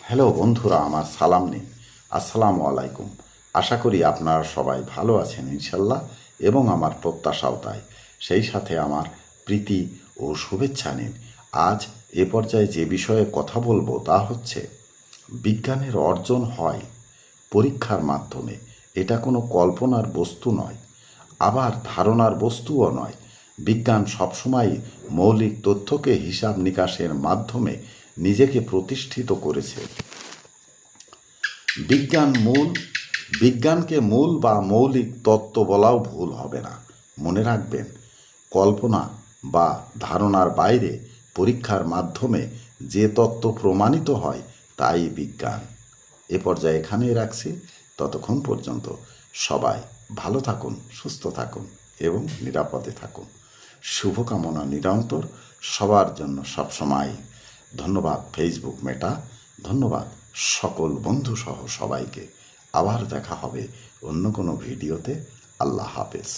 Hello বন্ধুরা, আমার সালাম নিন। আসসালামু আলাইকুম। আশা করি আপনারা সবাই ভালো আছেন ইনশাল্লাহ, এবং আমার প্রত্যাশাও তাই। সেই সাথে আমার প্রীতি ও শুভেচ্ছা নিন। আজ এ পর্যায়ে যে বিষয়ে কথা বলবো তা হচ্ছে, বিজ্ঞানের অর্জন হয় পরীক্ষার মাধ্যমে। এটা কোনো কল্পনার বস্তু নয়, আবার ধারণার বস্তুও নয়। বিজ্ঞান সবসময় মৌলিক তথ্যকে হিসাব নিকাশের মাধ্যমে নিজেকে প্রতিষ্ঠিত করেছে। বিজ্ঞান মূল বিজ্ঞানকে মূল বা মৌলিক তত্ত্ব বলাও ভুল হবে না। মনে রাখবেন, কল্পনা বা ধারণার বাইরে পরীক্ষার মাধ্যমে যে তত্ত্ব প্রমাণিত হয় তাই বিজ্ঞান। এ পর্যায়ে এখানেই রাখছি। ততক্ষণ পর্যন্ত সবাই ভালো থাকুন, সুস্থ থাকুন এবং নিরাপদে থাকুন। শুভকামনা নিরন্তর সবার জন্য সবসময়। ধন্যবাদ ফেসবুক মেটা, ধন্যবাদ সকল বন্ধুসহ সবাইকে। আবার দেখা হবে অন্য কোনো ভিডিওতে। আল্লাহ হাফেজ।